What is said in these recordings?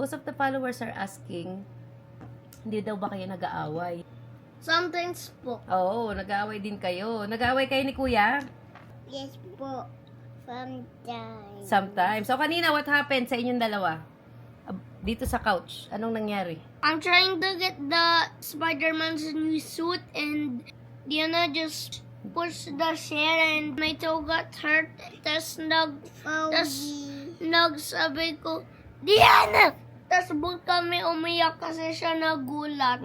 Most of the followers are asking, hindi daw ba kayo nag-aaway? Sometimes po. Oo, nag-aaway din kayo. Nag-aaway kayo ni Kuya? Yes po. Sometimes. Sometimes. So, kanina, what happened sa inyong dalawa? Dito sa couch, anong nangyari? I'm trying to get the Spider-Man's new suit and Diana just pushed the chair and my toe got hurt. Tas nagsabi ko, Diana! Tas both kami umiyak kasi siya nagulat.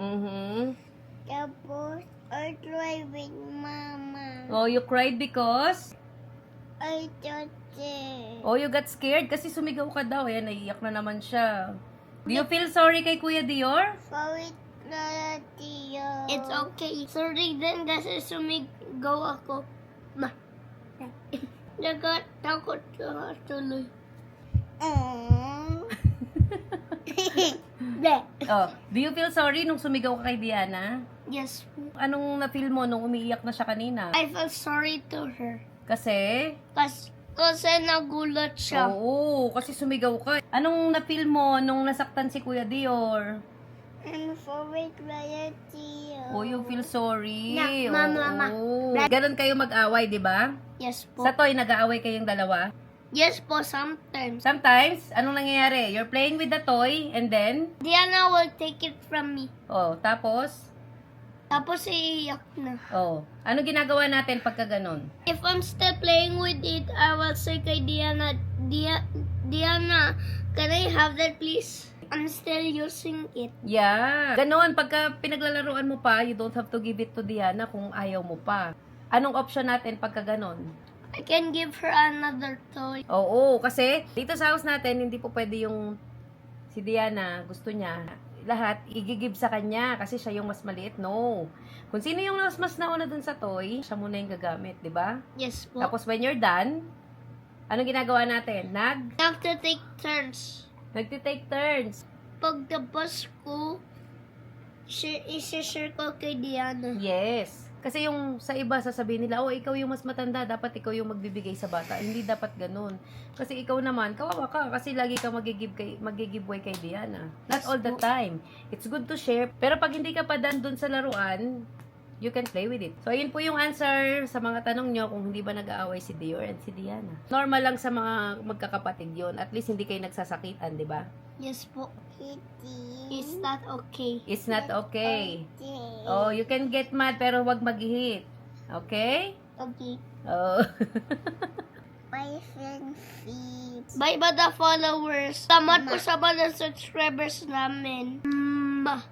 Tapos, I cried with Mama. Oh, you cried because? I thought it. Oh, you got scared kasi sumigaw ka daw. Ayan, naiiyak na naman siya. Do you feel sorry kay Kuya Dior? Sorry, Tio. It's okay. Sorry din kasi sumigaw ako. Ma. Nagkatakot ka tuloy. Oh, do you feel sorry nung sumigaw ka kay Diana? Yes. Anong na-feel mo nung umiiyak na siya kanina? I felt sorry to her. Kasi? Kasi nagulat siya. Oo, kasi sumigaw ka. Anong na-feel mo nung nasaktan si Kuya Dior? I'm sorry, Kuya Tio. Oh, you feel sorry. Yeah, Mama. Oo. Ganon kayo mag-away, di ba? Yes po. Sa toy, nag-aaway kayong dalawa? Yes po, sometimes. Sometimes, anong nangyayari? You're playing with the toy, and then? Diana will take it from me. Oh, tapos? Tapos iiyak na. Oh, ano ginagawa natin pagka ganon? If I'm still playing with it, I will say kay Diana, Diana, can I have that please? I'm still using it. Yeah. Ganon, pagka pinaglalaruan mo pa, you don't have to give it to Diana kung ayaw mo pa. Anong option natin pagka ganon? I can give her another toy. Oo, kasi dito sa house natin, hindi po pwede yung si Diana, gusto niya, lahat igigib sa kanya kasi siya yung mas maliit. No. Kung sino yung mas nauna dun sa toy, siya muna yung gagamit, di ba? Yes po. Tapos when you're done, anong ginagawa natin? I have to take turns. Nagtitake turns. Pagtapos ko, isi-share ko kay Diana. Yes. Kasi yung sa iba, sasabihin nila, oh, ikaw yung mas matanda, dapat ikaw yung magbibigay sa bata. Hindi dapat ganun. Kasi ikaw naman, kawawa ka, kasi lagi ka mag-give way kay Diana. Not all the time. It's good to share. Pero pag hindi ka pa dun sa laruan, you can play with it. So, ayun po yung answer sa mga tanong nyo kung hindi ba nag-aaway si Dior and si Diana. Normal lang sa mga magkakapatid yon. At least hindi kayo nagsasakitan, di ba? Yes po. It's not okay. It's not okay. Oh, you can get mad pero wag mag-hit. Okay? Okay. Oh. Bye, Bye ba the followers? Salamat po sa mga subscribers namin. Ma.